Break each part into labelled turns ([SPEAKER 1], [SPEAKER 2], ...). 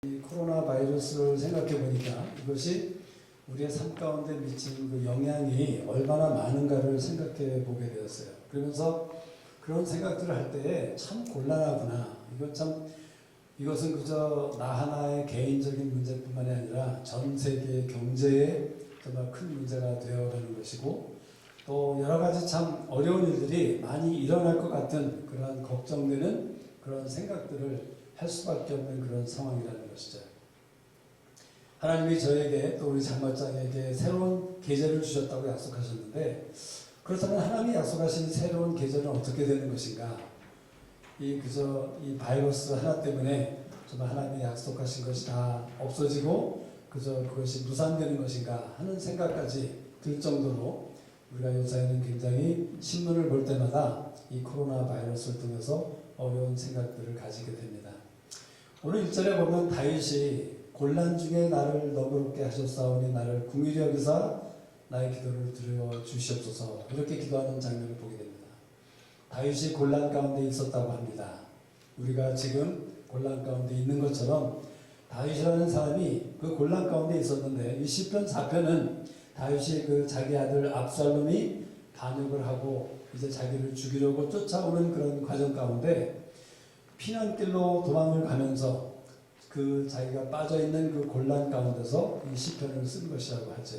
[SPEAKER 1] 이 코로나 바이러스를 생각해 보니까 이것이 우리의 삶 가운데 미치는 그 영향이 얼마나 많은가를 생각해 보게 되었어요. 그러면서 그런 생각들을 할 때에 참 곤란하구나. 이것은 그저 나 하나의 개인적인 문제뿐만이 아니라 전 세계 경제에 정말 큰 문제가 되어가는 것이고, 또 여러 가지 참 어려운 일들이 많이 일어날 것 같은 그런 걱정되는 그런 생각들을 할 수밖에 없는 그런 상황이라는 것이죠. 하나님이 저에게 또 우리 장마장에게 새로운 계절을 주셨다고 약속하셨는데, 그렇다면 하나님이 약속하신 새로운 계절은 어떻게 되는 것인가? 그저 이 바이러스 하나 때문에 정말 하나님이 약속하신 것이 다 없어지고 그저 그것이 무산되는 것인가 하는 생각까지 들 정도로 우리가 요새는 굉장히 신문을 볼 때마다 이 코로나 바이러스를 통해서 어려운 생각들을 가지게 됩니다. 오늘 1절에 보면 다윗이 곤란 중에 나를 너그럽게 하셨사오니 나를 긍휼히 여기사 나의 기도를 들어 주시옵소서, 이렇게 기도하는 장면을 보게 됩니다. 다윗이 곤란 가운데 있었다고 합니다. 우리가 지금 곤란 가운데 있는 것처럼 다윗이라는 사람이 그 곤란 가운데 있었는데, 이 시편 4편은 다윗이 그 자기 아들 압살롬이 반역을 하고 이제 자기를 죽이려고 쫓아오는 그런 과정 가운데 피난길로 도망을 가면서 그 자기가 빠져있는 그 곤란 가운데서 이 시편을 쓴 것이라고 하죠.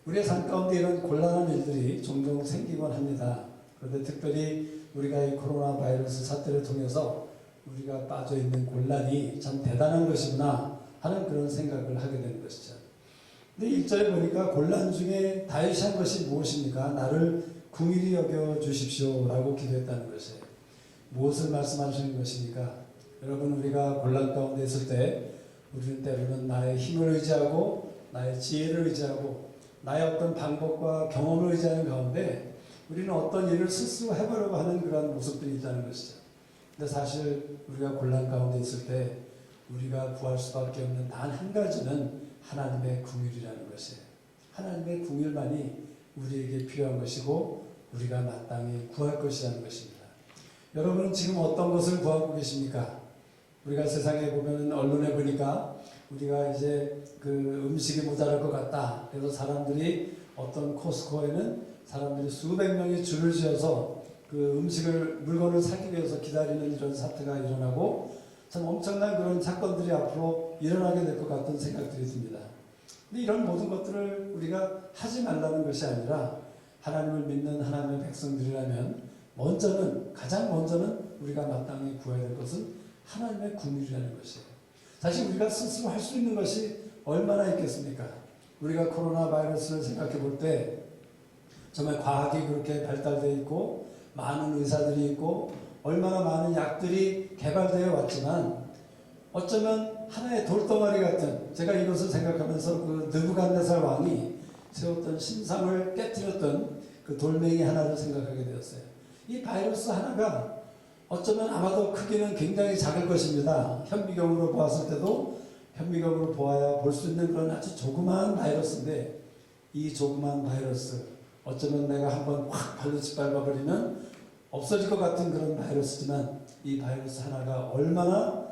[SPEAKER 1] 우리의 삶 가운데 이런 곤란한 일들이 종종 생기곤 합니다. 그런데 특별히 우리가 이 코로나 바이러스 사태를 통해서 우리가 빠져있는 곤란이 참 대단한 것이구나 하는 그런 생각을 하게 되는 것이죠. 근데 1절에 보니까 곤란 중에 다윗이 한 것이 무엇입니까? 나를 긍휼히 여겨 주십시오 라고 기도했다는 것이에요. 무엇을 말씀하시는 것입니까? 여러분, 우리가 곤란 가운데 있을 때 우리는 때로는 나의 힘을 의지하고 나의 지혜를 의지하고 나의 어떤 방법과 경험을 의지하는 가운데 우리는 어떤 일을 스스로 해보려고 하는 그런 모습들이 있다는 것이죠. 근데 사실 우리가 곤란 가운데 있을 때 우리가 구할 수밖에 없는 단 한 가지는 하나님의 긍휼이라는 것이에요. 하나님의 긍휼만이 우리에게 필요한 것이고 우리가 마땅히 구할 것이라는 것입니다. 여러분은 지금 어떤 것을 구하고 계십니까? 우리가 세상에 보면, 언론에 보니까 우리가 이제 그 음식이 모자랄 것 같다. 그래서 사람들이 어떤 코스코에는 사람들이 수백 명이 줄을 지어서 그 물건을 사기 위해서 기다리는 이런 사태가 일어나고 참 엄청난 그런 사건들이 앞으로 일어나게 될 것 같은 생각들이 듭니다. 근데 이런 모든 것들을 우리가 하지 말라는 것이 아니라 하나님을 믿는 하나님의 백성들이라면 가장 먼저는 우리가 마땅히 구해야 될 것은 하나님의 긍휼이라는 것이에요. 사실 우리가 스스로 할 수 있는 것이 얼마나 있겠습니까? 우리가 코로나 바이러스를 생각해 볼 때 정말 과학이 그렇게 발달되어 있고 많은 의사들이 있고 얼마나 많은 약들이 개발되어 왔지만 어쩌면 하나의 돌덩어리 같은, 제가 이것을 생각하면서 그 느부갓네살 왕이 세웠던 신상을 깨뜨렸던 그 돌멩이 하나를 생각하게 되었어요. 이 바이러스 하나가 어쩌면 아마도 크기는 굉장히 작을 것입니다. 현미경으로 보았을 때도 현미경으로 보아야 볼 수 있는 그런 아주 조그마한 바이러스인데, 이 조그마한 바이러스, 어쩌면 내가 한번 확 발로 짓밟아버리면 없어질 것 같은 그런 바이러스지만 이 바이러스 하나가 얼마나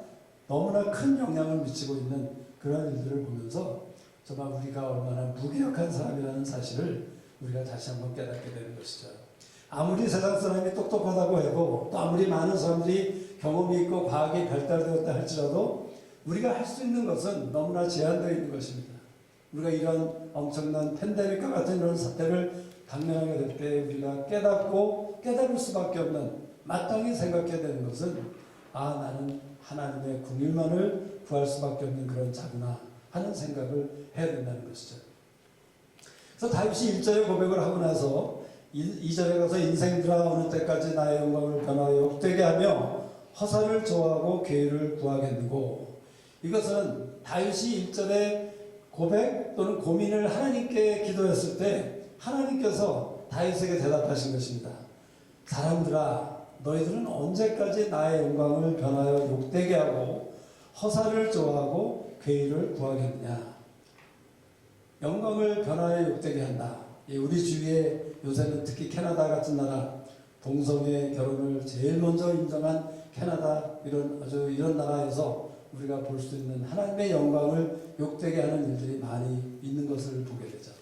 [SPEAKER 1] 너무나 큰 영향을 미치고 있는 그런 일들을 보면서 정말 우리가 얼마나 무기력한 사람이라는 사실을 우리가 다시 한번 깨닫게 되는 것이죠. 아무리 세상 사람이 똑똑하다고 해도, 또 아무리 많은 사람들이 경험이 있고 과학이 발달되었다 할지라도 우리가 할 수 있는 것은 너무나 제한되어 있는 것입니다. 우리가 이런 엄청난 팬데믹과 같은 이런 사태를 당면하게 될 때 우리가 깨달을 수밖에 없는, 마땅히 생각해야 되는 것은 나는 하나님의 긍휼만을 구할 수밖에 없는 그런 자구나 하는 생각을 해야 된다는 것이죠. 그래서 다윗이 1절에 고백을 하고 나서 2절에 가서 인생들아 어느 때까지 나의 영광을 변하여 욕되게 하며 허사를 좋아하고 괴를 구하겠느고. 이것은 다윗이 1절에 고백 또는 고민을 하나님께 기도했을 때 하나님께서 다윗에게 대답하신 것입니다. 사람들아, 너희들은 언제까지 나의 영광을 변하여 욕되게 하고 허사를 좋아하고 괴를 구하겠느냐. 영광을 변하여 욕되게 한다. 우리 주위에 요새는 특히 캐나다 같은 나라, 동성애 결혼을 제일 먼저 인정한 캐나다, 이런 나라에서 우리가 볼 수 있는 하나님의 영광을 욕되게 하는 일들이 많이 있는 것을 보게 되죠.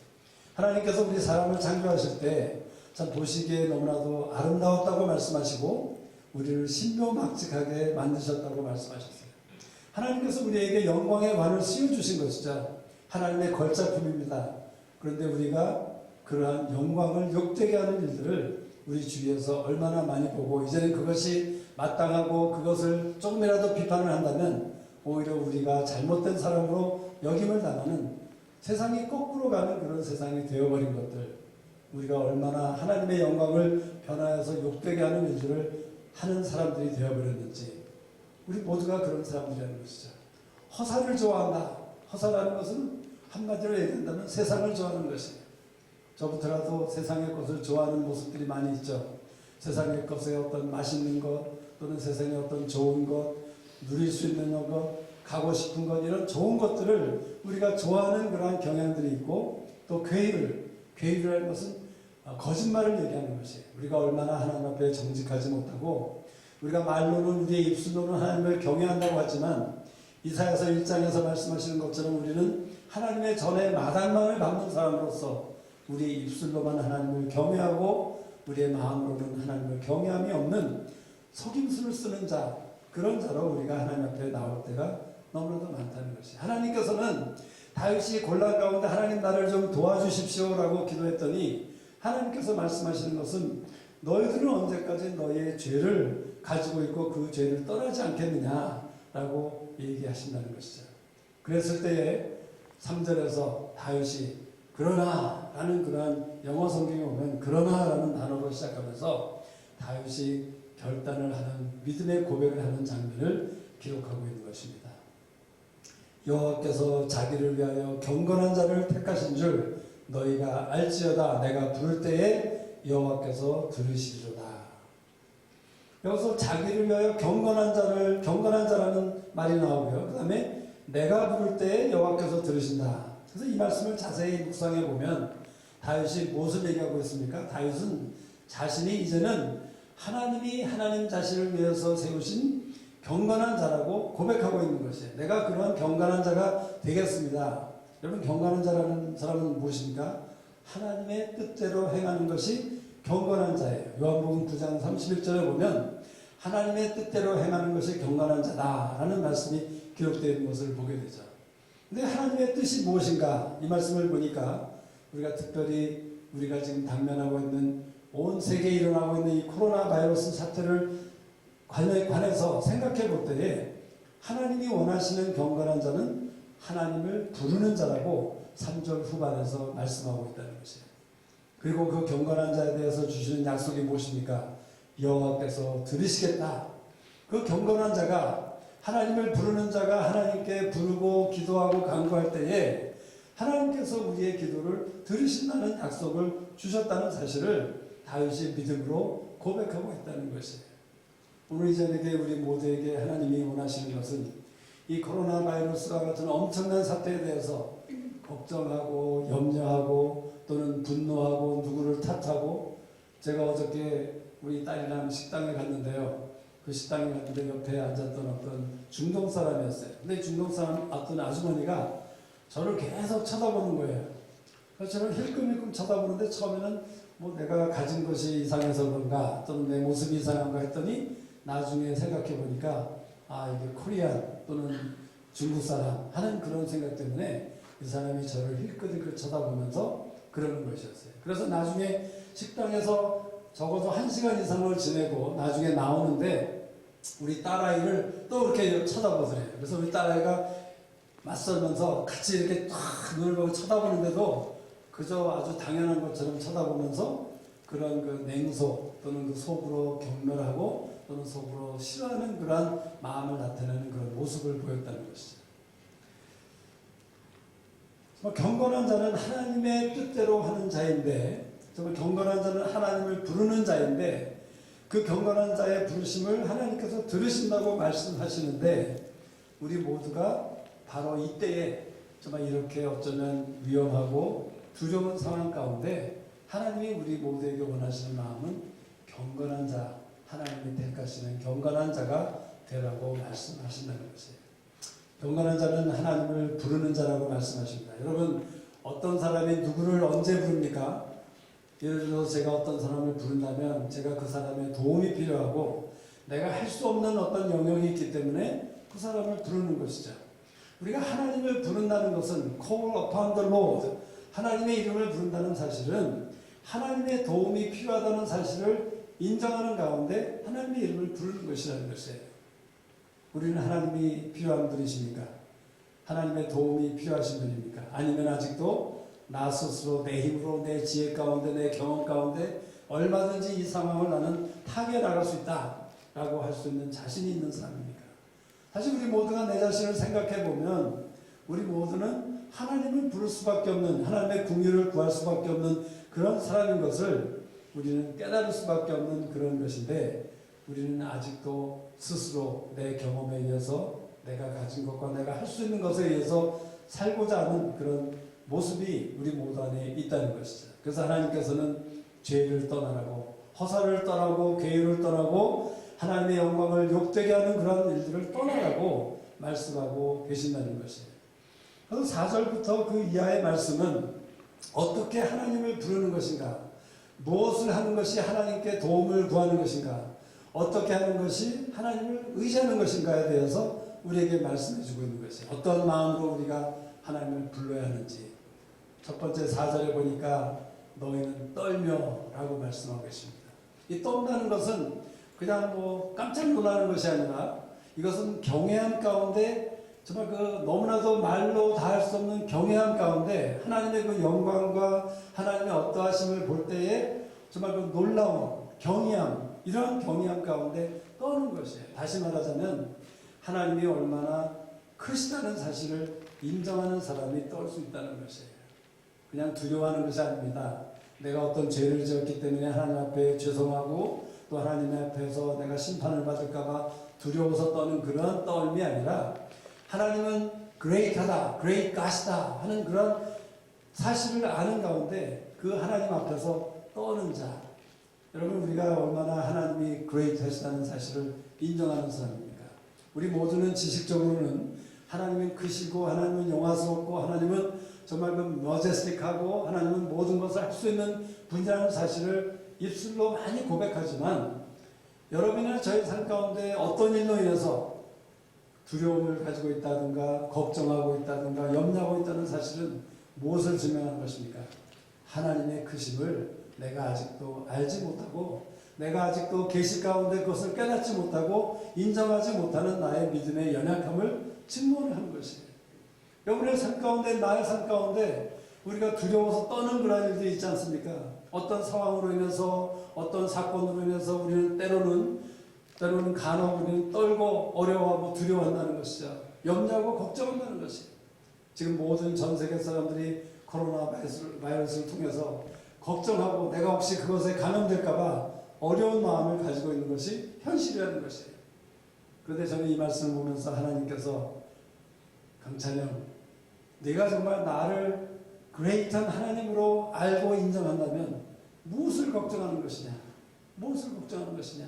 [SPEAKER 1] 하나님께서 우리 사람을 창조하실 때 참 보시기에 너무나도 아름다웠다고 말씀하시고 우리를 신묘막직하게 만드셨다고 말씀하셨어요. 하나님께서 우리에게 영광의 관을 씌워주신 것이죠. 하나님의 걸작품입니다. 그런데 우리가 그러한 영광을 욕되게 하는 일들을 우리 주위에서 얼마나 많이 보고 이제는 그것이 마땅하고 그것을 조금이라도 비판을 한다면 오히려 우리가 잘못된 사람으로 역임을 당하는 세상이 거꾸로 가는 그런 세상이 되어버린 것들, 우리가 얼마나 하나님의 영광을 변화해서 욕되게 하는 일들을 하는 사람들이 되어버렸는지, 우리 모두가 그런 사람들이라는 것이죠. 허사를 좋아한다. 허사라는 것은 한마디로 얘기한다면 세상을 좋아하는 것이에요. 저부터라도 세상의 것을 좋아하는 모습들이 많이 있죠. 세상의 것에 어떤 맛있는 것, 또는 세상의 어떤 좋은 것, 누릴 수 있는 것, 가고 싶은 것, 이런 좋은 것들을 우리가 좋아하는 그러한 경향들이 있고, 또 괴의라는 것은 거짓말을 얘기하는 것이에요. 우리가 얼마나 하나님 앞에 정직하지 못하고, 우리가 말로는, 우리의 입술로는 하나님을 경외한다고 하지만 이사야서 1장에서 말씀하시는 것처럼 우리는 하나님의 전에 마당망을 밟는 사람으로서 우리의 입술로만 하나님을 경외하고 우리의 마음으로는 하나님을 경외함이 없는 속임수를 쓰는 자, 그런 자로 우리가 하나님 앞에 나올 때가 너무나도 많다는 것이. 하나님께서는 다윗이 곤란 가운데 하나님 나를 좀 도와주십시오라고 기도했더니 하나님께서 말씀하시는 것은 너희들은 언제까지 너희의 죄를 가지고 있고 그 죄를 떠나지 않겠느냐라고 얘기하신다는 것이죠. 그랬을 때에 3절에서 다윗이 그러나 라는 그러한 영어 성경에 보면 그러나 라는 단어로 시작하면서 다윗이 결단을 하는 믿음의 고백을 하는 장면을 기록하고 있는 것입니다. 여호와께서 자기를 위하여 경건한 자를 택하신 줄 너희가 알지어다. 내가 부를 때에 여호와께서 들으시리로다. 여기서 자기를 위하여 경건한 자라는 말이 나오고요. 그 다음에 내가 부를 때에 여호와께서 들으신다. 그래서 이 말씀을 자세히 묵상해 보면 다윗이 무엇을 얘기하고 있습니까? 다윗은 자신이 이제는 하나님이 하나님 자신을 위해서 세우신 경건한 자라고 고백하고 있는 것이에요. 내가 그러한 경건한 자가 되겠습니다. 여러분, 경건한 자라는 사람은 무엇입니까? 하나님의 뜻대로 행하는 것이 경건한 자예요. 요한복음 9장 31절에 보면 하나님의 뜻대로 행하는 것이 경건한 자다라는 말씀이 기록되어 있는 것을 보게 되죠. 근데 하나님의 뜻이 무엇인가? 이 말씀을 보니까 우리가 특별히 우리가 지금 당면하고 있는 온 세계에 일어나고 있는 이 코로나 바이러스 사태를 관해서 생각해 볼 때에 하나님이 원하시는 경건한 자는 하나님을 부르는 자라고 3절 후반에서 말씀하고 있다는 것이에요. 그리고 그 경건한 자에 대해서 주시는 약속이 무엇입니까? 여호와께서 들으시겠다. 그 경건한 자가, 하나님을 부르는 자가 하나님께 부르고 기도하고 간구할 때에 하나님께서 우리의 기도를 들으신다는 약속을 주셨다는 사실을 다윗이 믿음으로 고백하고 있다는 것이에요. 오늘 이 저녁에 우리 모두에게 하나님이 원하시는 것은 이 코로나 바이러스와 같은 엄청난 사태에 대해서 걱정하고 염려하고 또는 분노하고 누구를 탓하고, 제가 어저께 우리 딸이랑 식당에 갔는데요. 그 식당에 갔는데 옆에 앉았던 어떤 중동 사람이었어요. 근데 중동 사람 어떤 아주머니가 저를 계속 쳐다보는 거예요. 그래서 저를 힐끔힐끔 쳐다보는데 처음에는 뭐 내가 가진 것이 이상해서 그런가 또는 내 모습이 이상한가 했더니 나중에 생각해 보니까 이게 코리안 또는 중국 사람 하는 그런 생각 때문에 이 사람이 저를 힐끗힐끗 쳐다보면서 그러는 것이었어요. 그래서 나중에 식당에서 적어도 1시간 이상을 지내고 나중에 나오는데 우리 딸아이를 또 이렇게 쳐다보더래요. 그래서 우리 딸아이가 맞설면서 같이 이렇게 탁 눈을 보고 쳐다보는데도 그저 아주 당연한 것처럼 쳐다보면서 그런 그 냉소 또는 그 속으로 경멸하고 또는 속으로 싫어하는 그러한 마음을 나타내는 그런 모습을 보였다는 것이죠. 경건한 자는 하나님의 뜻대로 하는 자인데, 정말 경건한 자는 하나님을 부르는 자인데, 그 경건한 자의 부르심을 하나님께서 들으신다고 말씀하시는데, 우리 모두가 바로 이때에 정말 이렇게 어쩌면 위험하고 두려운 상황 가운데 하나님이 우리 모두에게 원하시는 마음은 경건한 자, 하나님이 택하시는 경건한 자가 되라고 말씀하신다는 것이에요. 경건한 자는 하나님을 부르는 자라고 말씀하십니다. 여러분, 어떤 사람이 누구를 언제 부릅니까? 예를 들어서 제가 어떤 사람을 부른다면 제가 그 사람의 도움이 필요하고 내가 할 수 없는 어떤 영역이 있기 때문에 그 사람을 부르는 것이죠. 우리가 하나님을 부른다는 것은 call upon the Lord, 하나님의 이름을 부른다는 사실은 하나님의 도움이 필요하다는 사실을 인정하는 가운데 하나님의 이름을 부르는 것이라는 것이에요. 우리는 하나님이 필요한 분이십니까? 하나님의 도움이 필요하신 분입니까? 아니면 아직도 나 스스로 내 힘으로 내 지혜 가운데 내 경험 가운데 얼마든지 이 상황을 나는 타개나갈 수 있다 라고 할 수 있는 자신이 있는 사람입니까? 사실 우리 모두가 내 자신을 생각해 보면 우리 모두는 하나님을 부를 수밖에 없는, 하나님의 궁유를 구할 수밖에 없는 그런 사람인 것을 우리는 깨달을 수밖에 없는 그런 것인데, 우리는 아직도 스스로 내 경험에 의해서 내가 가진 것과 내가 할 수 있는 것에 의해서 살고자 하는 그런 모습이 우리 모두 안에 있다는 것이죠. 그래서 하나님께서는 죄를 떠나라고, 허사를 떠나고 괴유를 떠나고 하나님의 영광을 욕되게 하는 그런 일들을 떠나라고 말씀하고 계신다는 것이에요. 그래서 4절부터 그 이하의 말씀은 어떻게 하나님을 부르는 것인가, 무엇을 하는 것이 하나님께 도움을 구하는 것인가, 어떻게 하는 것이 하나님을 의지하는 것인가에 대해서 우리에게 말씀해 주고 있는 것이에요. 어떤 마음으로 우리가 하나님을 불러야 하는지. 첫 번째 4절에 보니까 너희는 떨며 라고 말씀하고 계십니다. 이 떤다는 것은 그냥 뭐 깜짝 놀라는 것이 아니라 이것은 경외함 가운데, 정말 그 너무나도 말로 다 할 수 없는 경외함 가운데 하나님의 그 영광과 하나님의 어떠하심을 볼 때에 정말 그 놀라운 경외함, 이러한 경외함 가운데 떠는 것이에요. 다시 말하자면 하나님이 얼마나 크시다는 사실을 인정하는 사람이 떨 수 있다는 것이에요. 그냥 두려워하는 것이 아닙니다. 내가 어떤 죄를 지었기 때문에 하나님 앞에 죄송하고 또 하나님 앞에서 내가 심판을 받을까봐 두려워서 떠는 그런 떨림이 아니라 하나님은 great하다, great God이다 하는 그런 사실을 아는 가운데 그 하나님 앞에서 떠는 자. 여러분, 우리가 얼마나 하나님이 great하시다는 사실을 인정하는 사람입니까? 우리 모두는 지식적으로는 하나님은 크시고 하나님은 영화스럽고 하나님은 정말 그 majestic하고 하나님은 모든 것을 할 수 있는 분이라는 사실을 입술로 많이 고백하지만 여러분이나 저희 삶 가운데 어떤 일로 인해서 두려움을 가지고 있다든가 걱정하고 있다든가 염려하고 있다는 사실은 무엇을 증명하는 것입니까? 하나님의 크심을 내가 아직도 알지 못하고 내가 아직도 계시 가운데 그것을 깨닫지 못하고 인정하지 못하는 나의 믿음의 연약함을 증명을 하는 것이에요. 여러분의 삶 가운데, 나의 삶 가운데 우리가 두려워서 떠는 그런 일들이 있지 않습니까? 어떤 상황으로 인해서, 어떤 사건으로 인해서 우리는 때로는 간혹 우리는 떨고 어려워하고 두려워한다는 것이죠. 염려하고 걱정한다는 것이에요. 지금 모든 전 세계 사람들이 코로나 바이러스를 통해서 걱정하고 내가 혹시 그것에 감염될까봐 어려운 마음을 가지고 있는 것이 현실이라는 것이에요. 그런데 저는 이 말씀을 보면서 하나님께서 강찬영, 네가 정말 나를 그레이트한 하나님으로 알고 인정한다면 무엇을 걱정하는 것이냐? 무엇을 걱정하는 것이냐?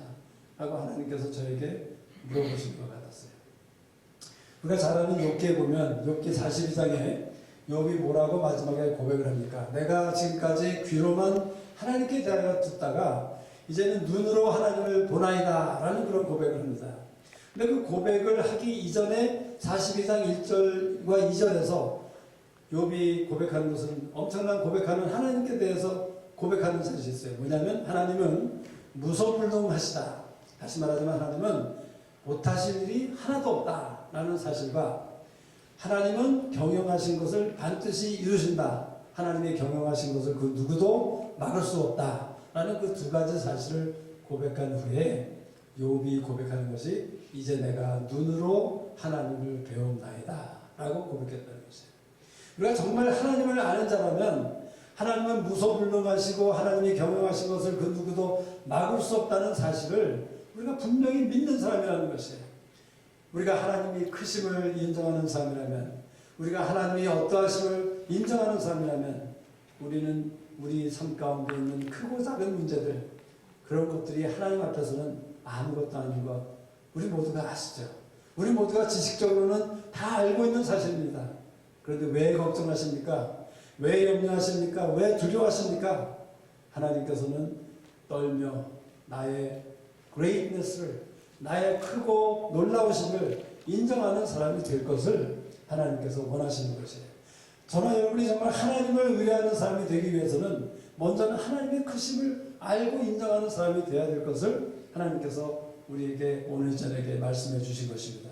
[SPEAKER 1] 라고 하나님께서 저에게 물어보신 것 같았어요. 우리가 잘 아는 욥기에 보면 욥기 42장에 욥이 뭐라고 마지막에 고백을 합니까? 내가 지금까지 귀로만 하나님께 대하여 듣다가 이제는 눈으로 하나님을 보나이다 라는 그런 고백을 합니다. 근데 그 고백을 하기 이전에 42장 1절과 2절에서 욥이 고백하는 것은 엄청난 고백하는 하나님께 대해서 고백하는 사실이 있어요. 뭐냐면 하나님은 무소불능하시다. 다시 말하자면 하나님은 못하실 일이 하나도 없다라는 사실과 하나님은 경영하신 것을 반드시 이루신다. 하나님의 경영하신 것을 그 누구도 막을 수 없다라는 그 두 가지 사실을 고백한 후에 욥이 고백하는 것이 이제 내가 눈으로 하나님을 배운다이다 라고 고백했다는 것이에요. 우리가 정말 하나님을 아는 자라면 하나님은 무소불능하시고 하나님이 경영하신 것을 그 누구도 막을 수 없다는 사실을 우리가 분명히 믿는 사람이라는 것이에요. 우리가 하나님이 크심을 인정하는 사람이라면, 우리가 하나님이 어떠하심을 인정하는 사람이라면 우리는 우리 삶 가운데 있는 크고 작은 문제들, 그런 것들이 하나님 앞에서는 아무것도 아닌 것 우리 모두가 아시죠. 우리 모두가 지식적으로는 다 알고 있는 사실입니다. 그런데 왜 걱정하십니까? 왜 염려하십니까? 왜 두려워하십니까? 하나님께서는 떨며 나의 greatness를, 나의 크고 놀라우심을 인정하는 사람이 될 것을 하나님께서 원하시는 것이에요. 저나 여러분이 정말 하나님을 의뢰하는 사람이 되기 위해서는 먼저는 하나님의 크심을 알고 인정하는 사람이 되어야 될 것을 하나님께서 우리에게 오늘 저녁에 말씀해 주신 것입니다.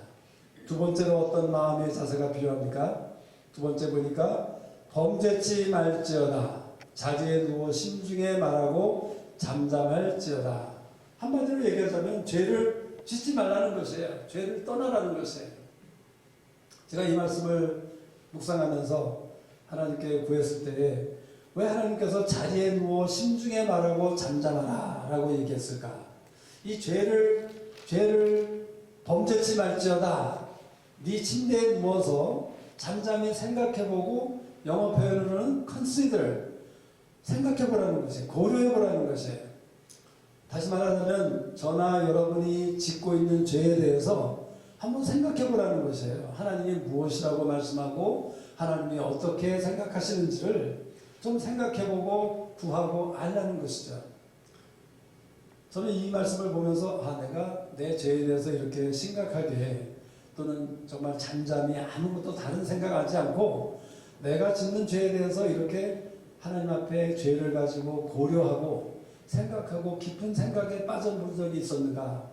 [SPEAKER 1] 두 번째로 어떤 마음의 자세가 필요합니까? 두 번째 보니까 범죄치 말지어다. 자리에 누워 심중에 말하고 잠잠할지어다. 한마디로 얘기하자면 죄를 짓지 말라는 것이에요. 죄를 떠나라는 것이에요. 제가 이 말씀을 묵상하면서 하나님께 구했을 때에 왜 하나님께서 자리에 누워 심중에 말하고 잠잠하라 라고 얘기했을까? 이 죄를 범죄치 말지어다. 네 침대에 누워서 잠잠히 생각해보고 영어 표현으로는 consider, 생각해보라는 것이에요. 고려해보라는 것이에요. 다시 말하자면 저나 여러분이 짓고 있는 죄에 대해서 한번 생각해보라는 것이에요. 하나님이 무엇이라고 말씀하고 하나님이 어떻게 생각하시는지를 좀 생각해보고 구하고 알라는 것이죠. 저는 이 말씀을 보면서 내가 내 죄에 대해서 이렇게 심각하게 또는 정말 잠잠히 아무것도 다른 생각하지 않고 내가 짓는 죄에 대해서 이렇게 하나님 앞에 죄를 가지고 고려하고 생각하고 깊은 생각에 빠져본 적이 있었는가?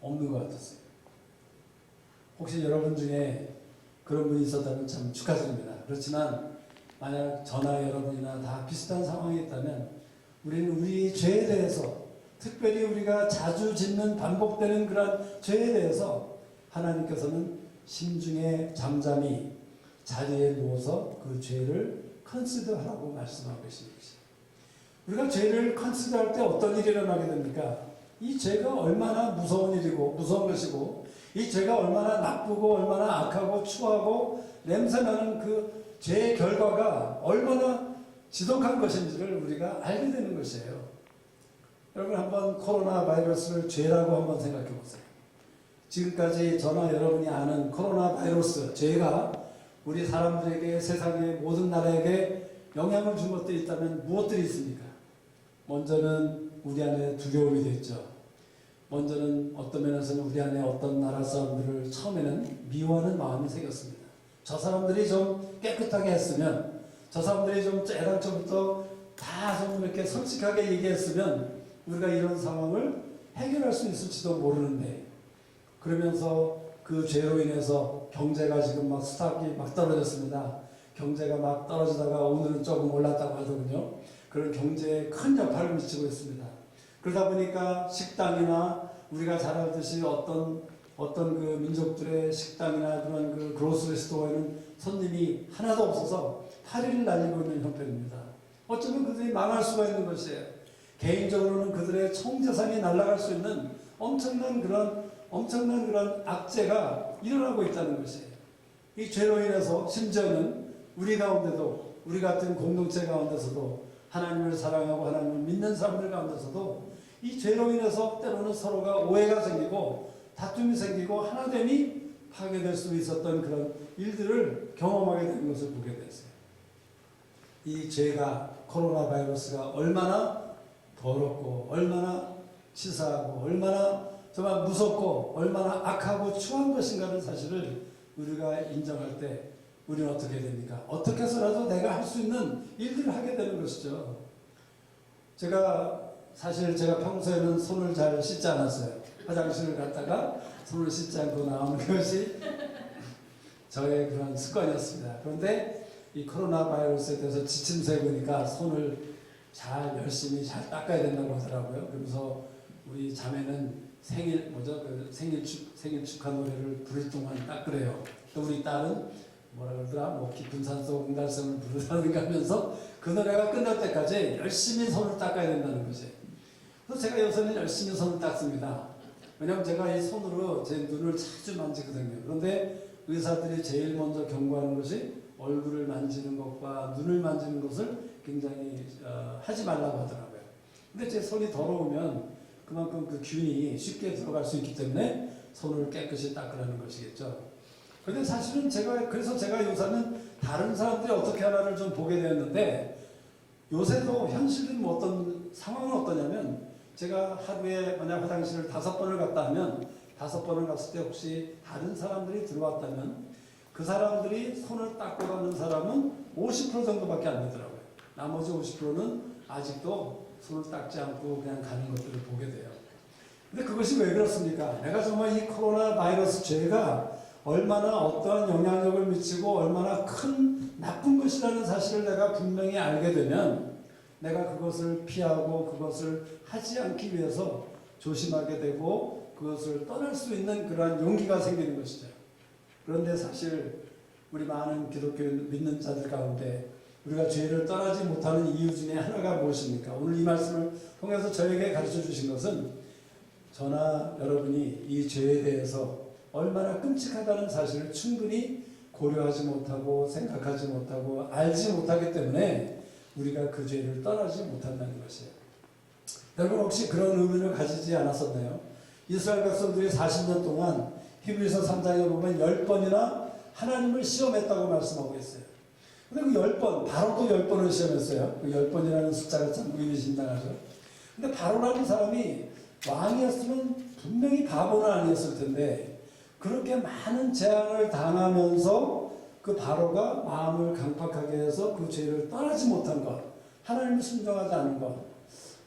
[SPEAKER 1] 없는 것 같았어요. 혹시 여러분 중에 그런 분이 있었다면 참 축하드립니다. 그렇지만 만약 저나 여러분이나 다 비슷한 상황이 있다면 우리는 우리 죄에 대해서 특별히 우리가 자주 짓는 반복되는 그런 죄에 대해서 하나님께서는 심중에 잠잠히 자리에 누워서 그 죄를 컨시더하라고 말씀하고 계신 것이에요. 우리가 죄를 컨시더할 때 어떤 일이 일어나게 됩니까? 이 죄가 얼마나 무서운 일이고 무서운 것이고 이 죄가 얼마나 나쁘고 얼마나 악하고 추하고 냄새나는 그 죄의 결과가 얼마나 지독한 것인지를 우리가 알게 되는 것이에요. 여러분 한번 코로나 바이러스를 죄라고 한번 생각해 보세요. 지금까지 저나 여러분이 아는 코로나 바이러스, 죄가 우리 사람들에게 세상의 모든 나라에게 영향을 준 것들이 있다면 무엇들이 있습니까? 먼저는 우리 안에 두려움이 됐죠. 먼저는 어떤 면에서는 우리 안에 어떤 나라 사람들을 처음에는 미워하는 마음이 생겼습니다. 저 사람들이 좀 깨끗하게 했으면, 저 사람들이 좀 애당초부터 다 좀 이렇게 솔직하게 얘기했으면 우리가 이런 상황을 해결할 수 있을지도 모르는데, 그러면서 그 죄로 인해서 경제가 지금 막 스탁이 막 떨어졌습니다. 경제가 막 떨어지다가 오늘은 조금 올랐다고 하더군요. 그런 경제에 큰 여파를 미치고 있습니다. 그러다 보니까 식당이나 우리가 잘 알듯이 어떤 그 민족들의 식당이나 그런 그 그로스리 스토어에는 손님이 하나도 없어서 파리를 날리고 있는 형편입니다. 어쩌면 그들이 망할 수가 있는 것이에요. 개인적으로는 그들의 총재산이 날아갈 수 있는 엄청난 그런 악재가 일어나고 있다는 것이에요. 이 죄로 인해서 심지어는 우리 가운데도, 우리 같은 공동체 가운데서도 하나님을 사랑하고 하나님을 믿는 사람들 가운데서도 이 죄로 인해서 때로는 서로가 오해가 생기고 다툼이 생기고 하나됨이 파괴될 수 있었던 그런 일들을 경험하게 되는 것을 보게 됐어요. 이 죄가, 코로나 바이러스가 얼마나 더럽고 얼마나 치사하고 얼마나 정말 무섭고 얼마나 악하고 추한 것인가를 사실을 우리가 인정할 때 우리는 어떻게 됩니까? 어떻게 해서라도 내가 할 수 있는 일들을 하게 되는 것이죠. 사실 제가 평소에는 손을 잘 씻지 않았어요. 화장실을 갔다가 손을 씻지 않고 나오는 것이 저의 그런 습관이었습니다. 그런데 이 코로나 바이러스에 대해서 지침서에 보니까 손을 열심히 잘 닦아야 된다고 하더라고요. 그래서 우리 자매는 생일 축하 노래를 부를 동안 닦으래요. 또 우리 딸은 뭐라 그러더라, 깊은 산속 응달성을 부르다는가 하면서 그 노래가 끝날 때까지 열심히 손을 닦아야 된다는 거지. 그래서 제가 요새는 열심히 손을 닦습니다. 왜냐하면 제가 이 손으로 제 눈을 자주 만지거든요. 그런데 의사들이 제일 먼저 경고하는 것이 얼굴을 만지는 것과 눈을 만지는 것을 굉장히 하지 말라고 하더라고요. 근데 제 손이 더러우면 그만큼 그 균이 쉽게 들어갈 수 있기 때문에 손을 깨끗이 닦으라는 것이겠죠. 근데 사실은 그래서 제가 요새는 다른 사람들이 어떻게 하나를 좀 보게 되었는데, 요새도 현실은 뭐 어떤 상황은 어떠냐면, 제가 하루에 만약 화장실을 5번을 갔다 하면 5번을 갔을 때 혹시 다른 사람들이 들어왔다면 그 사람들이 손을 닦고 가는 사람은 50% 정도밖에 안 되더라고요. 나머지 50%는 아직도 손을 닦지 않고 그냥 가는 것들을 보게 돼요. 근데 그것이 왜 그렇습니까? 내가 정말 이 코로나 바이러스 죄가 얼마나 어떠한 영향력을 미치고 얼마나 큰 나쁜 것이라는 사실을 내가 분명히 알게 되면 내가 그것을 피하고 그것을 하지 않기 위해서 조심하게 되고 그것을 떠날 수 있는 그러한 용기가 생기는 것이죠. 그런데 사실 우리 많은 기독교 믿는 자들 가운데 우리가 죄를 떠나지 못하는 이유 중에 하나가 무엇입니까? 오늘 이 말씀을 통해서 저에게 가르쳐 주신 것은 저나 여러분이 이 죄에 대해서 얼마나 끔찍하다는 사실을 충분히 고려하지 못하고 생각하지 못하고 알지 못하기 때문에 우리가 그 죄를 떠나지 못한다는 것이에요. 여러분 혹시 그런 의문을 가지지 않았었나요? 이스라엘 백성들이 40년 동안 히브리서 3장에 보면 10번이나 하나님을 시험했다고 말씀하고 있어요. 근데 그 10번, 바로도 10번을 시험했어요. 그 10번이라는 숫자가 참 의미심장하죠. 근데 바로라는 사람이 왕이었으면 분명히 바보는 아니었을 텐데 그렇게 많은 재앙을 당하면서 그 바로가 마음을 강팍하게 해서 그 죄를 떠나지 못한 것, 하나님을 순종하지 않은 것,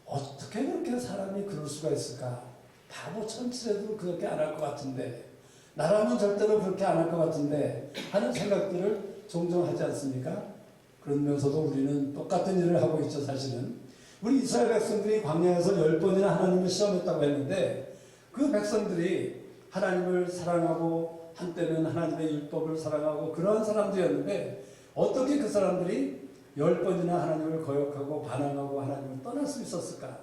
[SPEAKER 1] 어떻게 그렇게 사람이 그럴 수가 있을까? 바보 천치라도 그렇게 안 할 것 같은데, 나라면 절대로 그렇게 안 할 것 같은데 하는 생각들을 종종 하지 않습니까? 그러면서도 우리는 똑같은 일을 하고 있죠. 사실은 우리 이스라엘 백성들이 광야에서 10번이나 하나님을 시험했다고 했는데 그 백성들이 하나님을 사랑하고 한때는 하나님의 율법을 사랑하고 그러한 사람들이었는데 어떻게 그 사람들이 10번이나 하나님을 거역하고 반항하고 하나님을 떠날 수 있었을까?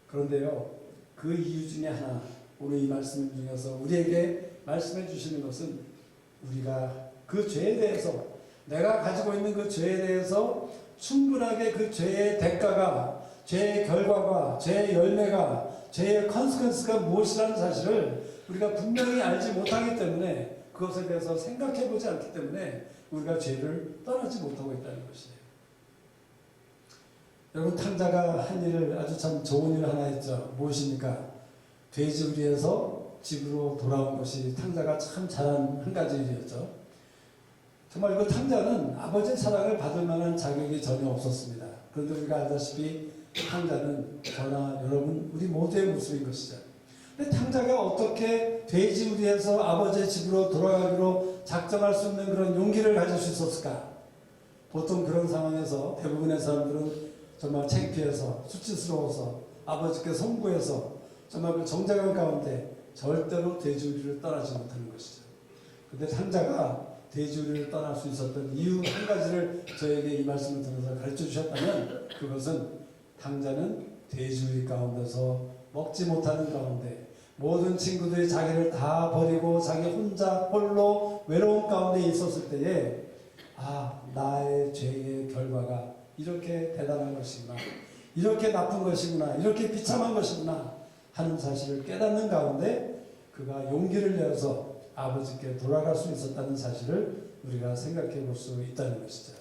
[SPEAKER 1] 그런데요, 그 이유 중에 하나, 오늘 이 말씀 중에서 우리에게 말씀해 주시는 것은 우리가 그 죄에 대해서, 내가 가지고 있는 그 죄에 대해서 충분하게 그 죄의 대가가, 죄의 결과가, 죄의 열매가, 죄의 컨스퀀스가 무엇이라는 사실을 우리가 분명히 알지 못하기 때문에, 그것에 대해서 생각해 보지 않기 때문에 우리가 죄를 떠나지 못하고 있다는 것이에요. 여러분, 탕자가 한 일을, 아주 참 좋은 일을 하나 했죠. 무엇입니까? 돼지우리에서 집으로 돌아온 것이 탕자가 참 잘한 한 가지 일이었죠. 정말 그 탕자는 아버지의 사랑을 받을 만한 자격이 전혀 없었습니다. 그런데 우리가 알다시피 탕자는 저나 여러분, 우리 모두의 모습인 것이죠. 근데 탕자가 어떻게 돼지우리에서 아버지의 집으로 돌아가기로 작정할 수 있는 그런 용기를 가질 수 있었을까? 보통 그런 상황에서 대부분의 사람들은 정말 창피해서, 수치스러워서, 아버지께 송구해서 정말 그 정작한 가운데 절대로 돼지우리를 떠나지 못하는 것이죠. 근데 탕자가 돼지우리를 떠날 수 있었던 이유 한 가지를 저에게 이 말씀을 들어서 가르쳐 주셨다면, 그것은 탕자는 돼지우리 가운데서 먹지 못하는 가운데 모든 친구들이 자기를 다 버리고 자기 혼자 홀로 외로운 가운데 있었을 때에, 아, 나의 죄의 결과가 이렇게 대단한 것이구나, 이렇게 나쁜 것이구나, 이렇게 비참한 것이구나 하는 사실을 깨닫는 가운데 그가 용기를 내어서 아버지께 돌아갈 수 있었다는 사실을 우리가 생각해 볼 수 있다는 것이죠.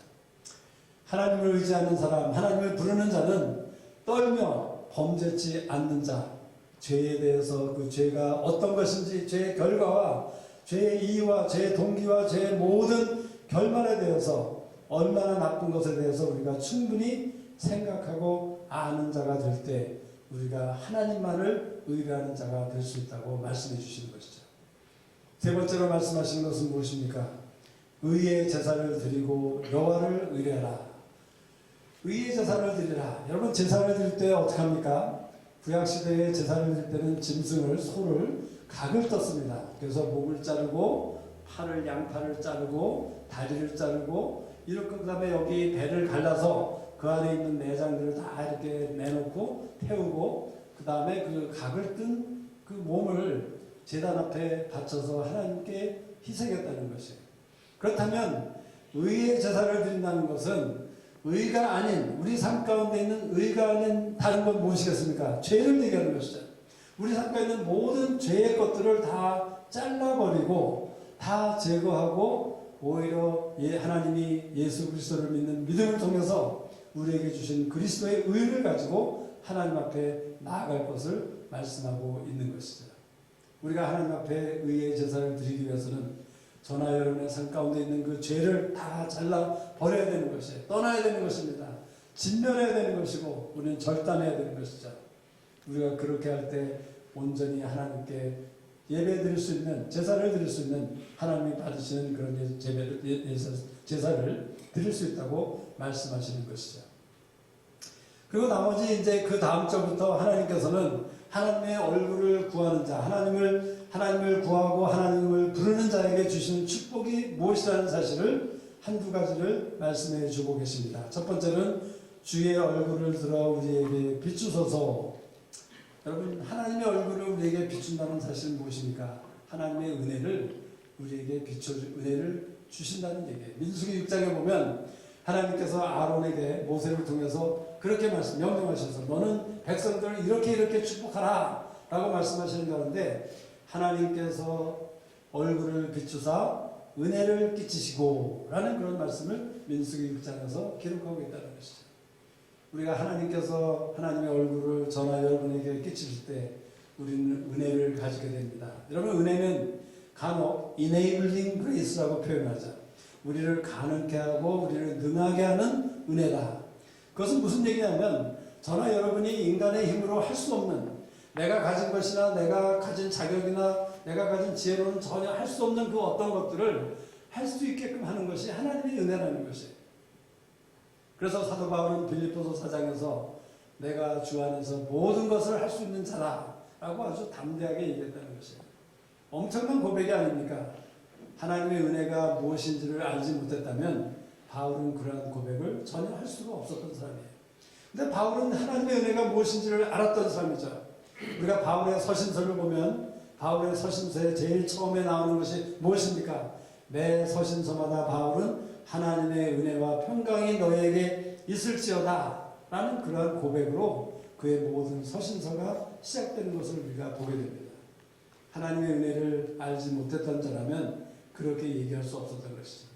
[SPEAKER 1] 하나님을 의지하는 사람, 하나님을 부르는 자는 떨며 범죄치 않는 자, 죄에 대해서 그 죄가 어떤 것인지, 죄의 결과와 죄의 이유와 죄의 동기와 죄의 모든 결말에 대해서, 얼마나 나쁜 것에 대해서 우리가 충분히 생각하고 아는 자가 될 때 우리가 하나님만을 의뢰하는 자가 될 수 있다고 말씀해 주시는 것이죠. 세 번째로 말씀하시는 것은 무엇입니까? 의의 제사를 드리고 여호와를 의뢰하라. 의의 제사를 드리라. 여러분, 제사를 드릴 때 어떻게 합니까? 구약시대에 제사를 드릴 때는 짐승을, 소를 각을 떴습니다. 그래서 목을 자르고 팔을, 양팔을 자르고 다리를 자르고 이렇게, 그 다음에 여기 배를 갈라서 그 안에 있는 내장들을 다 이렇게 내놓고 태우고, 그 다음에 그 각을 뜬 그 몸을 제단 앞에 바쳐서 하나님께 희생했다는 것이에요. 그렇다면 의의 제사를 드린다는 것은 의가 아닌, 우리 삶 가운데 있는 의가 아닌 다른 건 무엇이겠습니까? 죄를 얘기하는 것이죠. 우리 삶 가운데 있는 모든 죄의 것들을 다 잘라버리고 다 제거하고 오히려 하나님이 예수 그리스도를 믿는 믿음을 통해서 우리에게 주신 그리스도의 의를 가지고 하나님 앞에 나아갈 것을 말씀하고 있는 것이죠. 우리가 하나님 앞에 의의 제사를 드리기 위해서는 저나 여러분의 삶 가운데 있는 그 죄를 다 잘라 버려야 되는 것이에요. 떠나야 되는 것입니다. 진멸해야 되는 것이고 우리는 절단해야 되는 것이죠. 우리가 그렇게 할 때 온전히 하나님께 예배 드릴 수 있는, 제사를 드릴 수 있는, 하나님이 받으시는 그런 제사를 드릴 수 있다고 말씀하시는 것이죠. 그리고 나머지 이제 그 다음 절부터 하나님께서는 하나님의 얼굴을 구하는 자, 하나님을 구하고 하나님을 부르는 자에게 주시는 축복이 무엇이라는 사실을 한두 가지를 말씀해 주고 계십니다. 첫 번째는 주의 얼굴을 들어 우리에게 비추소서. 여러분, 하나님의 얼굴을 우리에게 비춘다는 사실은 무엇입니까? 하나님의 은혜를 우리에게 은혜를 주신다는 얘기예요. 민수기 6장에 보면 하나님께서 아론에게 모세를 통해서 그렇게 명령하셔서 너는 백성들을 이렇게 축복하라 라고 말씀하시는 가운데 하나님께서 얼굴을 비추사 은혜를 끼치시고 라는 그런 말씀을 민수기 6장에서 기록하고 있다는 것이죠. 우리가 하나님께서 하나님의 얼굴을 저나 여러분에게 끼치실 때 우리는 은혜를 가지게 됩니다. 여러분, 은혜는 간혹 enabling grace라고 표현하죠. 우리를 가능케 하고 우리를 능하게 하는 은혜다. 그것은 무슨 얘기냐면 저나 여러분이 인간의 힘으로 할 수 없는, 내가 가진 것이나 내가 가진 자격이나 내가 가진 지혜로는 전혀 할 수 없는 그 어떤 것들을 할 수 있게끔 하는 것이 하나님의 은혜라는 것이에요. 그래서 사도 바울은 빌립보서 4장에서 내가 주 안에서 모든 것을 할 수 있는 자라라고 아주 담대하게 얘기했다는 것이에요. 엄청난 고백이 아닙니까? 하나님의 은혜가 무엇인지를 알지 못했다면 바울은 그러한 고백을 전혀 할 수가 없었던 사람이에요. 근데 바울은 하나님의 은혜가 무엇인지를 알았던 사람이죠. 우리가 바울의 서신서를 보면 바울의 서신서에 제일 처음에 나오는 것이 무엇입니까? 매 서신서마다 바울은 하나님의 은혜와 평강이 너에게 있을지어다 라는 그러한 고백으로 그의 모든 서신서가 시작되는 것을 우리가 보게 됩니다. 하나님의 은혜를 알지 못했던 자라면 그렇게 얘기할 수 없었던 것이죠.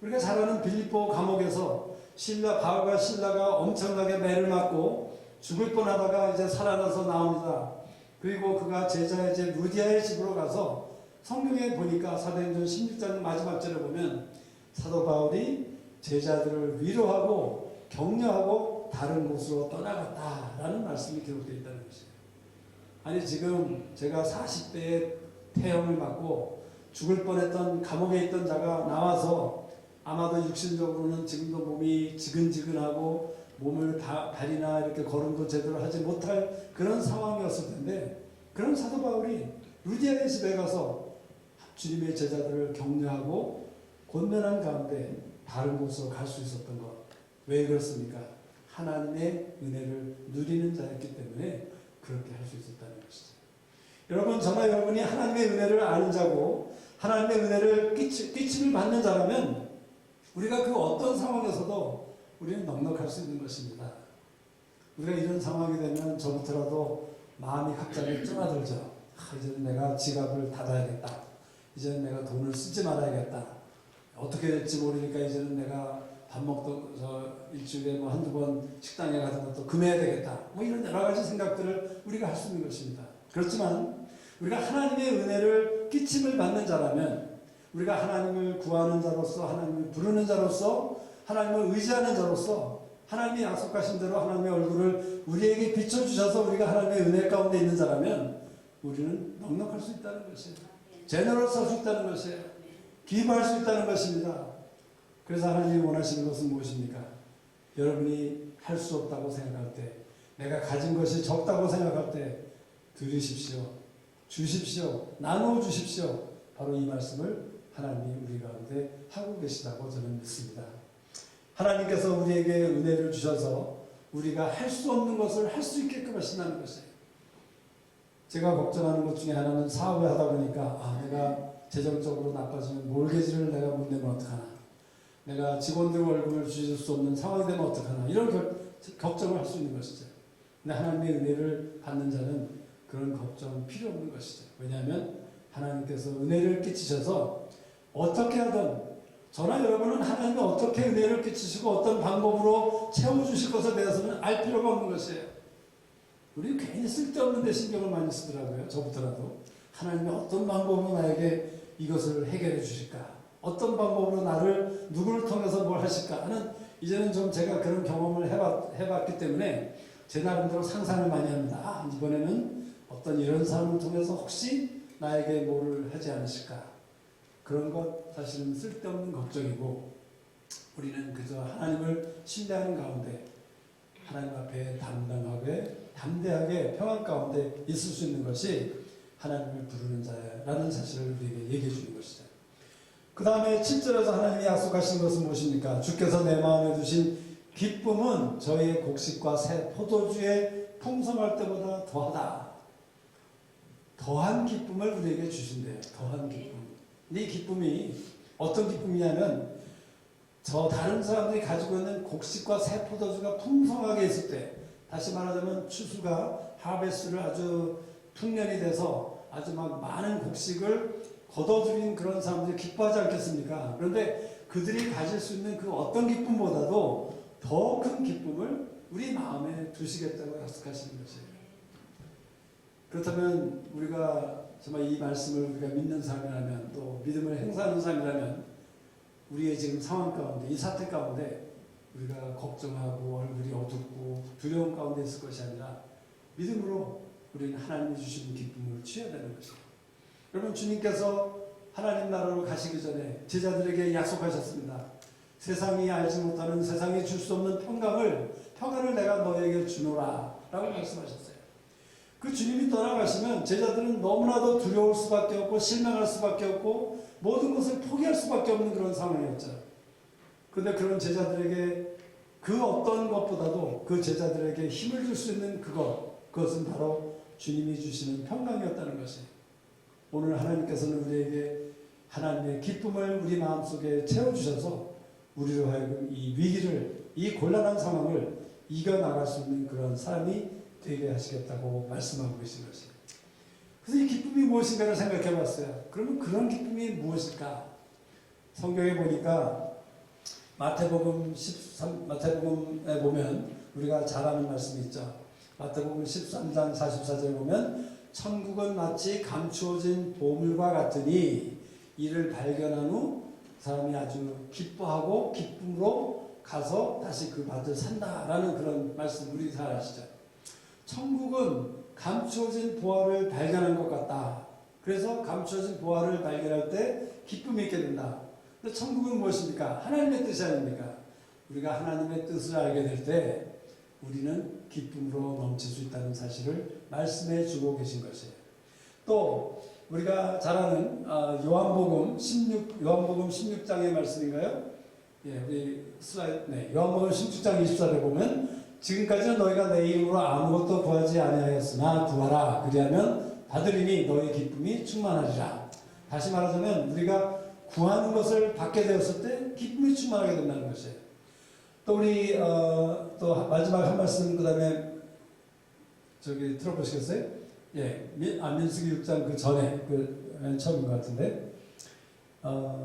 [SPEAKER 1] 우리가 잘 아는 빌립보 감옥에서 바울과 실라가 엄청나게 매를 맞고 죽을 뻔하다가 이제 살아나서 나옵니다. 그리고 그가 제자 이제 루디아의 집으로 가서 성경에 보니까 사도행전 16장 마지막 절에 보면 사도 바울이 제자들을 위로하고 격려하고 다른 곳으로 떠나갔다라는 말씀이 기록되어 있다는 것이에요. 아니, 지금 제가 40대에 태형을 맞고 죽을 뻔했던 감옥에 있던 자가 나와서 아마도 육신적으로는 지금도 몸이 지근지근하고 몸을 발이나 이렇게 걸음도 제대로 하지 못할 그런 상황이었을 텐데, 그런 사도 바울이 루디아의 집에 가서 주님의 제자들을 격려하고 권면한 가운데 다른 곳으로 갈 수 있었던 것. 왜 그렇습니까? 하나님의 은혜를 누리는 자였기 때문에 그렇게 할 수 있었다는 것이죠. 여러분, 저나 여러분이 하나님의 은혜를 아는 자고 하나님의 은혜를 끼침을 받는 자라면 우리가 그 어떤 상황에서도 우리는 넉넉할 수 있는 것입니다. 우리가 이런 상황이 되면 저부터라도 마음이 갑자기 쫄아들죠. 이제는 내가 지갑을 닫아야겠다. 이제는 내가 돈을 쓰지 말아야겠다. 어떻게 될지 모르니까 이제는 내가 밥 먹던 일주일에 한두 번 식당에 가서 또 금해야 되겠다. 이런 여러 가지 생각들을 우리가 할 수 있는 것입니다. 그렇지만 우리가 하나님의 은혜를 끼침을 받는 자라면, 우리가 하나님을 구하는 자로서, 하나님을 부르는 자로서, 하나님을 의지하는 자로서 하나님이 약속하신 대로 하나님의 얼굴을 우리에게 비춰주셔서 우리가 하나님의 은혜 가운데 있는 자라면 우리는 넉넉할 수 있다는 것이에요. 제너럴스 할 수 있다는 것이에요. 기부할 수 있다는 것입니다. 그래서 하나님이 원하시는 것은 무엇입니까? 여러분이 할 수 없다고 생각할 때, 내가 가진 것이 적다고 생각할 때 들으십시오. 주십시오. 나누어 주십시오. 바로 이 말씀을 하나님이 우리 가운데 하고 계시다고 저는 믿습니다. 하나님께서 우리에게 은혜를 주셔서 우리가 할 수 없는 것을 할 수 있게끔 하신다는 것이에요. 제가 걱정하는 것 중에 하나는 사업을 하다 보니까 내가 재정적으로 나빠지면 몰개지를 내가 못 내면 어떡하나, 내가 직원들 월급을 주실 수 없는 상황이 되면 어떡하나, 이런 걱정을 할 수 있는 것이죠. 근데 하나님의 은혜를 받는 자는 그런 걱정 필요 없는 것이죠. 왜냐하면 하나님께서 은혜를 끼치셔서 어떻게 하든 저나 여러분은 하나님이 어떻게 은혜를 끼치시고 어떤 방법으로 채워주실 것에 대해서는 알 필요가 없는 것이에요. 우리 괜히 쓸데없는 데 신경을 많이 쓰더라고요. 저부터라도. 하나님이 어떤 방법으로 나에게 이것을 해결해 주실까? 어떤 방법으로 나를 누구를 통해서 뭘 하실까? 하는 이제는 좀 제가 그런 경험을 해봤기 때문에 제 나름대로 상상을 많이 합니다. 아, 이번에는 어떤 이런 사람을 통해서 혹시 나에게 뭐를 하지 않으실까? 그런 것 사실은 쓸데없는 걱정이고 우리는 그저 하나님을 신뢰하는 가운데 하나님 앞에 담대하게 평안 가운데 있을 수 있는 것이 하나님을 부르는 자라는 사실을 우리에게 얘기해 주는 것이죠. 그 다음에 7절에서 하나님이 약속하신 것은 무엇입니까? 주께서 내 마음에 두신 기쁨은 저희의 곡식과 새 포도주의 풍성할 때보다 더하다. 더한 기쁨을 우리에게 주신대요. 더한 기쁨. 이 기쁨이 어떤 기쁨이냐면 저 다른 사람들이 가지고 있는 곡식과 새 포도주가 풍성하게 있을 때, 다시 말하자면 추수가 하베스트를 아주 풍년이 돼서 아주 막 많은 곡식을 거둬들인 그런 사람들이 기뻐하지 않겠습니까? 그런데 그들이 가질 수 있는 그 어떤 기쁨보다도 더 큰 기쁨을 우리 마음에 두시겠다고 약속하시는 것이에요. 그렇다면 우리가 정말 이 말씀을 우리가 믿는 사람이라면 또 믿음을 행사하는 사람이라면 우리의 지금 상황 가운데 이 사태 가운데 우리가 걱정하고 얼굴이 어둡고 두려움 가운데 있을 것이 아니라 믿음으로 우리는 하나님이 주시는 기쁨을 취해야 되는 것이에요. 여러분 주님께서 하나님 나라로 가시기 전에 제자들에게 약속하셨습니다. 세상이 알지 못하는 세상이 줄 수 없는 평강을 내가 너에게 주노라 라고 말씀하셨어요. 그 주님이 떠나가시면 제자들은 너무나도 두려울 수밖에 없고 실망할 수밖에 없고 모든 것을 포기할 수밖에 없는 그런 상황이었죠. 그런데 그런 제자들에게 그 어떤 것보다도 그 제자들에게 힘을 줄 수 있는 그것은 바로 주님이 주시는 평강이었다는 것이에요. 오늘 하나님께서는 우리에게 하나님의 기쁨을 우리 마음속에 채워주셔서 우리로 하여금 이 위기를, 이 곤란한 상황을 이겨나갈 수 있는 그런 사람이 되게 하시겠다고 말씀하고 계신 것이에요. 그래서 이 기쁨이 무엇인가를 생각해 봤어요. 그러면 그런 기쁨이 무엇일까? 성경에 보니까 마태복음에 보면 우리가 잘 아는 말씀이 있죠. 마태복음 13장 44절에 보면 천국은 마치 감추어진 보물과 같으니 이를 발견한 후 사람이 아주 기뻐하고 기쁨으로 가서 다시 그 밭을 산다라는 그런 말씀 우리 잘 아시죠? 천국은 감추어진 보화를 발견한 것 같다. 그래서 감추어진 보화를 발견할 때 기쁨이 있게 된다. 근데 천국은 무엇입니까? 하나님의 뜻이 아닙니까? 우리가 하나님의 뜻을 알게 될 때 우리는 기쁨으로 넘칠 수 있다는 사실을 말씀해 주고 계신 것이에요. 또 우리가 잘 아는 요한복음 16장의 말씀인가요? 예, 우리 슬라이드, 요한복음 16장 24절에 보면 지금까지는 너희가 내 이름으로 아무것도 구하지 아니하였으나 구하라. 그리하면 받으리니 너희 기쁨이 충만하리라. 다시 말하자면 우리가 구하는 것을 받게 되었을 때 기쁨이 충만하게 된다는 것이에요. 또 우리 또 마지막 한 말씀 그 다음에 저기 들어보시겠어요? 예, 민수기 6장 그 전에 그 맨 처음인 것 같은데 잠깐만요.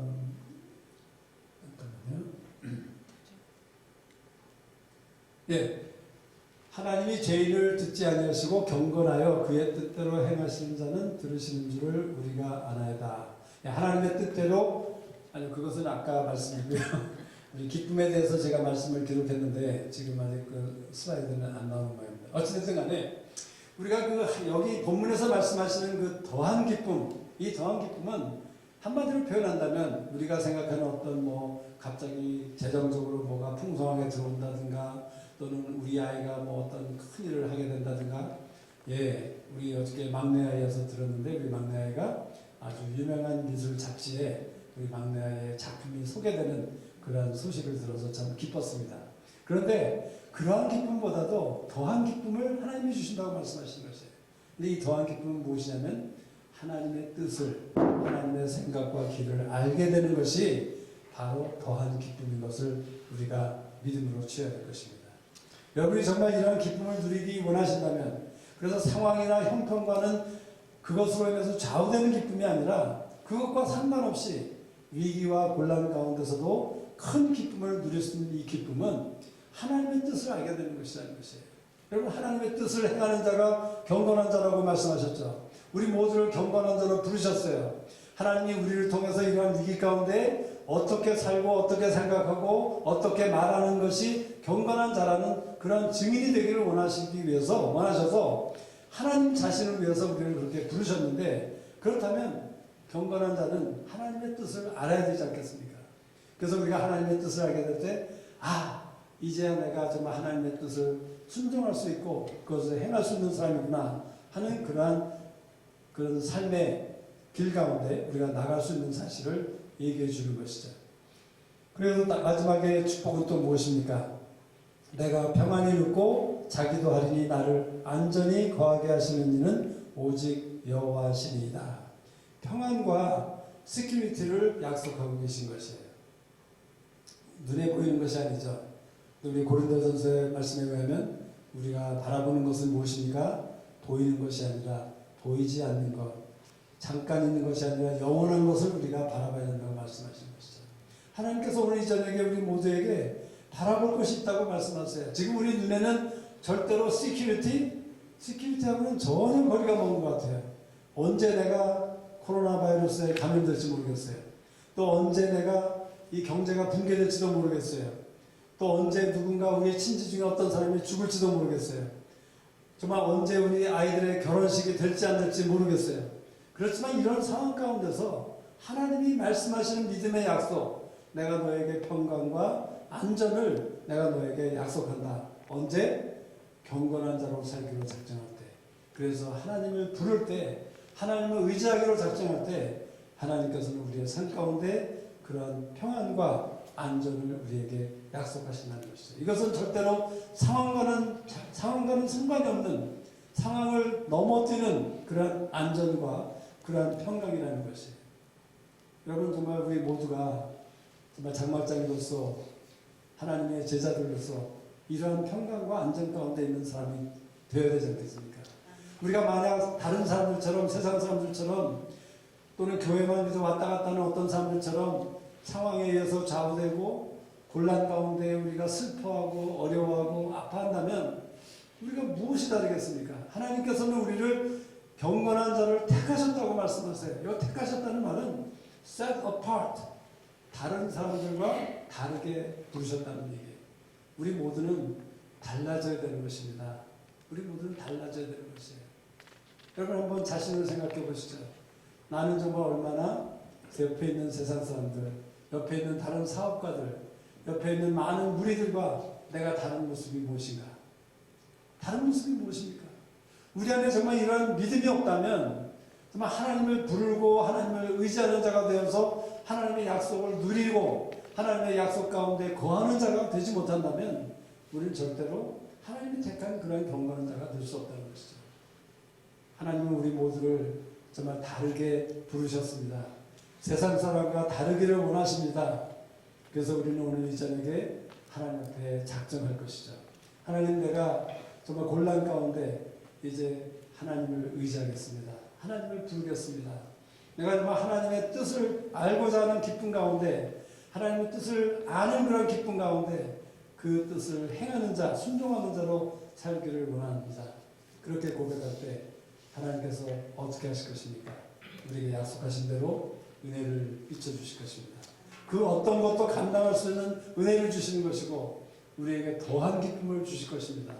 [SPEAKER 1] 예, 하나님이 죄인을 듣지 아니하시고 경건하여 그의 뜻대로 행하시는 자는 들으시는 줄을 우리가 아나이다. 예, 하나님의 뜻대로 아니 그것은 아까 말씀이고요. 우리 기쁨에 대해서 제가 말씀을 기록했는데 지금 아직 그 슬라이드는 안 나오는 모양입니다. 어찌됐든 간에 우리가 그 여기 본문에서 말씀하시는 그 더한 기쁨, 이 더한 기쁨은 한마디로 표현한다면 우리가 생각하는 어떤 뭐 갑자기 재정적으로 뭐가 풍성하게 들어온다든가 또는 우리 아이가 뭐 어떤 큰 일을 하게 된다든가, 예, 우리 어저께 막내 아이여서 들었는데 우리 막내 아이가 아주 유명한 미술 잡지에 우리 막내 아이의 작품이 소개되는 그런 소식을 들어서 참 기뻤습니다. 그런데 그러한 기쁨보다도 더한 기쁨을 하나님이 주신다고 말씀하시는 것이에요. 근데 이 더한 기쁨은 무엇이냐면 하나님의 뜻을, 하나님의 생각과 길을 알게 되는 것이 바로 더한 기쁨인 것을 우리가 믿음으로 취해야 될 것입니다. 여러분이 정말 이런 기쁨을 누리기 원하신다면, 그래서 상황이나 형편과는 그것으로 인해서 좌우되는 기쁨이 아니라 그것과 상관없이 위기와 곤란 가운데서도 큰 기쁨을 누릴 수 있는 이 기쁨은 하나님의 뜻을 알게 되는 것이라는 것이에요. 여러분, 하나님의 뜻을 행하는 자가 경건한 자라고 말씀하셨죠. 우리 모두를 경건한 자로 부르셨어요. 하나님이 우리를 통해서 이러한 위기 가운데 어떻게 살고 어떻게 생각하고 어떻게 말하는 것이 경건한 자라는 그런 증인이 되기를 원하셔서 하나님 자신을 위해서 우리를 그렇게 부르셨는데, 그렇다면 경건한 자는 하나님의 뜻을 알아야 되지 않겠습니까? 그래서 우리가 하나님의 뜻을 알게 될 때, 이제야 내가 정말 하나님의 뜻을 순종할 수 있고 그것을 행할 수 있는 사람이구나 하는 그런 삶의 길 가운데 우리가 나갈 수 있는 사실을 얘기해 주는 것이죠. 그래서 마지막에 축복은 또 무엇입니까? 내가 평안히 눕고 자기도 하리니 나를 안전히 거하게 하시는 이는 오직 여호와시니이다. 평안과 시큐리티를 약속하고 계신 것이에요. 눈에 보이는 것이 아니죠. 우리 고린도전서의 말씀에 의하면 우리가 바라보는 것은 무엇입니까? 보이는 것이 아니라 보이지 않는 것, 잠깐 있는 것이 아니라 영원한 것을 우리가 바라봐야 된다고 말씀하시는 것이죠. 하나님께서 오늘 이 저녁에 우리 모두에게 바라볼 것이 있다고 말씀하세요. 지금 우리 눈에는 절대로 시큐리티하고는 전혀 거리가 먼 것 같아요. 언제 내가 코로나 바이러스에 감염될지 모르겠어요. 또 언제 내가 이 경제가 붕괴될지도 모르겠어요. 또 언제 누군가 우리 친지 중에 어떤 사람이 죽을지도 모르겠어요. 정말 언제 우리 아이들의 결혼식이 될지 안 될지 모르겠어요. 그렇지만 이런 상황 가운데서 하나님이 말씀하시는 믿음의 약속, 내가 너에게 평강과 안전을 내가 너에게 약속한다. 언제? 경건한 자로 살기로 작정할 때. 그래서 하나님을 부를 때, 하나님을 의지하기로 작정할 때 하나님께서는 우리의 삶 가운데 그러한 평안과 안전을 우리에게 약속하신다는 것이죠. 이것은 절대로 상황과는 상관이 없는, 상황을 넘어뜨는 그러한 안전과 그러한 평강이라는 것이에요. 여러분, 정말 우리 모두가 정말 장막장이로서 하나님의 제자들로서 이러한 평강과 안전 가운데 있는 사람이 되어야 되지 않겠습니까? 우리가 만약 다른 사람들처럼, 세상 사람들처럼, 또는 교회만 해서 왔다 갔다 하는 어떤 사람들처럼 상황에 의해서 좌우되고 곤란 가운데 우리가 슬퍼하고 어려워하고 아파한다면 우리가 무엇이 다르겠습니까? 하나님께서는 우리를 경건한 자를 택하셨다고 말씀하세요. 이 택하셨다는 말은 set apart, 다른 사람들과 다르게 부르셨다는 얘기예요. 우리 모두는 달라져야 되는 것입니다. 우리 모두는 달라져야 되는 것이에요. 여러분, 한번 자신을 생각해 보시죠. 나는 정말 얼마나 옆에 있는 세상 사람들, 옆에 있는 다른 사업가들, 옆에 있는 많은 무리들과 내가 다른 모습이 무엇인가? 다른 모습이 무엇입니까? 우리 안에 정말 이런 믿음이 없다면, 정말 하나님을 부르고 하나님을 의지하는 자가 되어서 하나님의 약속을 누리고 하나님의 약속 가운데 거하는 자가 되지 못한다면 우리는 절대로 하나님이 택한 그런 경건한 자가 될 수 없다는 것이죠. 하나님은 우리 모두를 정말 다르게 부르셨습니다. 세상 사람과 다르기를 원하십니다. 그래서 우리는 오늘 이 저녁에 하나님 앞에 작정할 것이죠. 하나님, 내가 정말 곤란 가운데 이제 하나님을 의지하겠습니다. 하나님을 부르겠습니다. 내가 정말 하나님의 뜻을 알고자 하는 기쁨 가운데, 하나님의 뜻을 아는 그런 기쁨 가운데 그 뜻을 행하는 자, 순종하는 자로 살기를 원합니다. 그렇게 고백할 때 하나님께서 어떻게 하실 것입니까? 우리에게 약속하신 대로 은혜를 비춰주실 것입니다. 그 어떤 것도 감당할 수 있는 은혜를 주시는 것이고 우리에게 더한 기쁨을 주실 것입니다.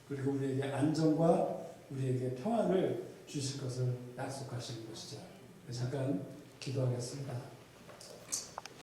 [SPEAKER 1] 그리고 우리에게 안정과 우리에게 평안을 주실 것을 약속하시는 것이죠. 잠깐 기도하겠습니다.